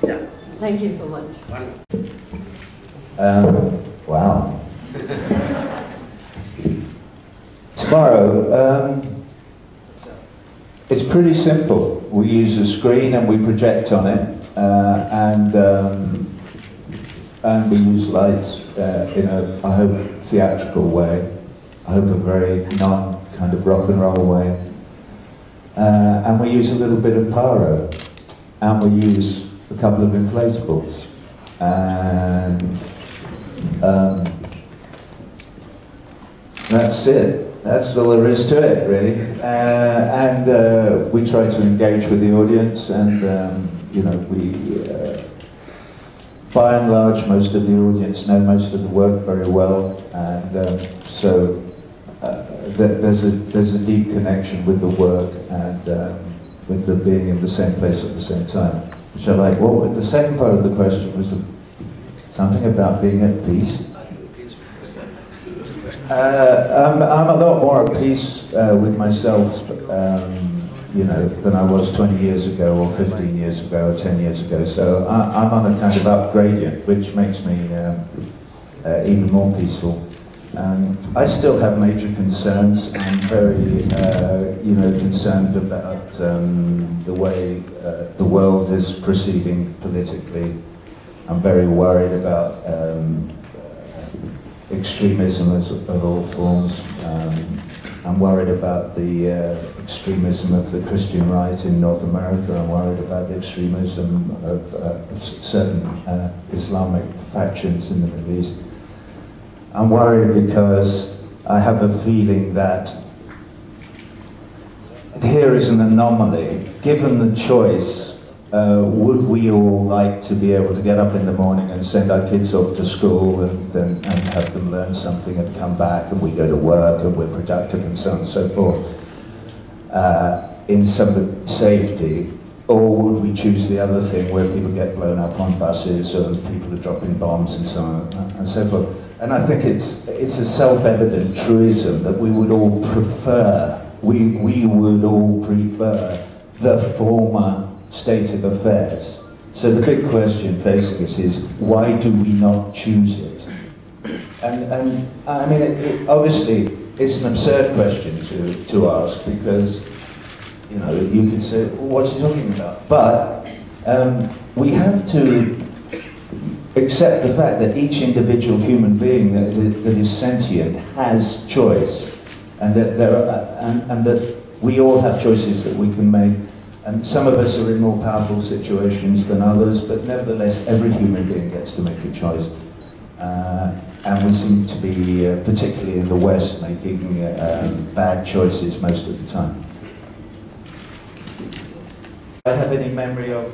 Yeah. Thank you so much. Wow. Tomorrow, it's pretty simple. We use a screen and we project on it, and we use lights in a, I hope, theatrical way. I hope a very non-kind of rock and roll way. And we use a little bit of pyro, and we use a couple of inflatables, and that's it. That's all there is to it, really. And we try to engage with the audience, and you know, by and large, most of the audience know most of the work very well, and so there's a deep connection with the work and with the being in the same place at the same time, which I like. Well, the second part of the question was something about being at peace. I'm a lot more at peace with myself, you know, than I was 20 years ago, or 15 years ago, or 10 years ago. So I'm on a kind of upgradient, which makes me even more peaceful. I still have major concerns. I'm very, you know, concerned about the way the world is proceeding politically. I'm very worried about extremism of all forms. I'm worried about the extremism of the Christian right in North America. I'm worried about the extremism of certain Islamic factions in the Middle East. I'm worried because I have a feeling that here is an anomaly. Given the choice, would we all like to be able to get up in the morning and send our kids off to school and have them learn something and come back, and we go to work and we're productive and so on and so forth, in some safety? Or would we choose the other thing where people get blown up on buses, or people are dropping bombs and so on and so forth? And I think it's a self-evident truism that we would all prefer, we would all prefer the former state of affairs. So the big question facing us is, why do we not choose it? And I mean, obviously, it's an absurd question to ask, because, you know, you could say, well, what's he talking about? But we have to accept the fact that each individual human being that is sentient has choice, and that and that we all have choices that we can make. And some of us are in more powerful situations than others, but nevertheless, every human being gets to make a choice. And we seem to be, particularly in the West, making bad choices most of the time. Do I have any memory of?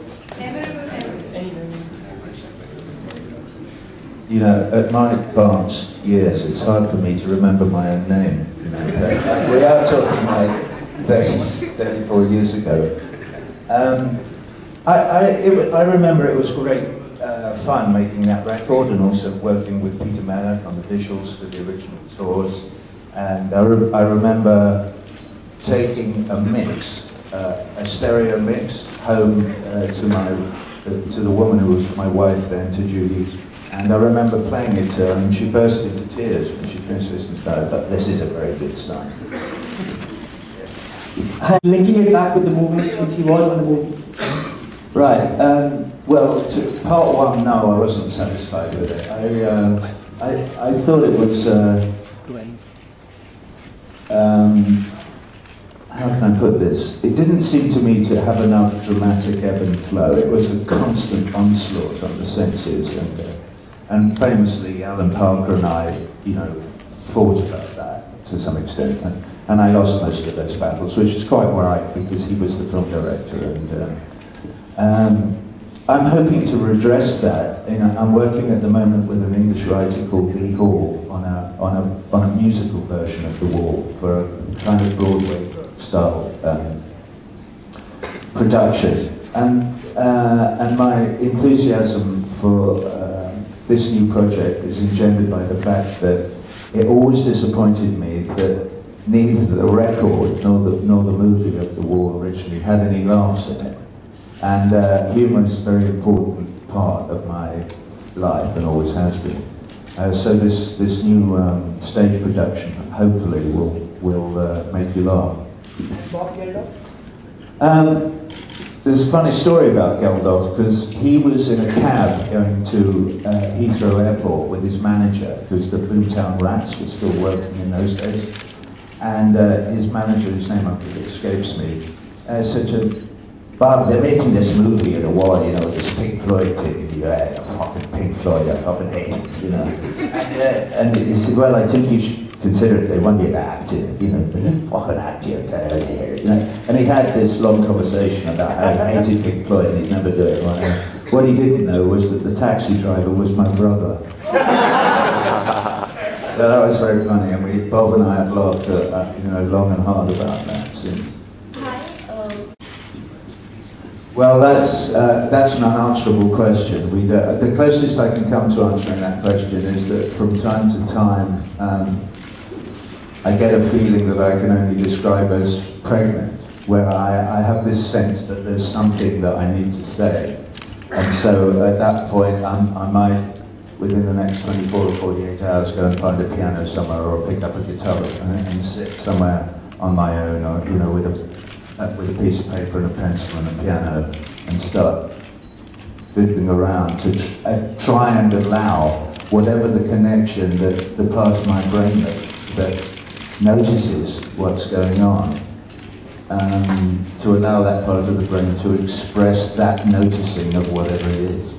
You know, at my advanced years, it's hard for me to remember my own name. You know, we are talking like 34 years ago. I remember it was great fun making that record, and also working with Peter Mannock on the visuals for the original tours. And I remember taking a mix, a stereo mix, home to the woman who was my wife then, to Judy. And I remember playing it to her, and she burst into tears when she finished listening to it. I thought, this is a very good sign. Linking it back with the movie, since he was on the movie. Right. Well, to part one, no, I wasn't satisfied with it. I thought it was. How can I put this? It didn't seem to me to have enough dramatic ebb and flow. It was a constant onslaught on the senses, and famously, Alan Parker and I, you know, fought about that to some extent. And I lost most of those battles, which is quite right, because he was the film director. And I'm hoping to redress that. You know, I'm working at the moment with an English writer called Lee Hall on a musical version of The Wall, for a kind of Broadway style production. And my enthusiasm for this new project is engendered by the fact that it always disappointed me that neither the record nor the movie of The Wall originally had any laughs in it. And humour is a very important part of my life and always has been. So this new stage production hopefully will make you laugh. Bob Geldof? There's a funny story about Geldof because he was in a cab going to Heathrow Airport with his manager, because the Boomtown Rats were still working in those days. And his manager, whose name escapes me, said to him, "Bob, they're making this movie in the war, you know, this Pink Floyd thing." Yeah, fucking Pink Floyd, I fucking hate it, you know. And he said, "Well, I think you should consider it. They want you to act in it, you know. Fucking act here, you know." And he had this long conversation about how he hated Pink Floyd and he'd never do it. What he didn't know was that the taxi driver was my brother. So that was very funny, and Bob and I have laughed, you know, long and hard about that since. Well, that's an unanswerable question. The closest I can come to answering that question is that from time to time, I get a feeling that I can only describe as pregnant, where I have this sense that there's something that I need to say. And so at that point, I might, within the next 24 or 48 hours, go and find a piano somewhere or pick up a guitar and sit somewhere on my own, or, you know, with a piece of paper and a pencil and a piano, and start fiddling around to try and allow whatever the connection that the part of my brain that notices what's going on, to allow that part of the brain to express that noticing of whatever it is.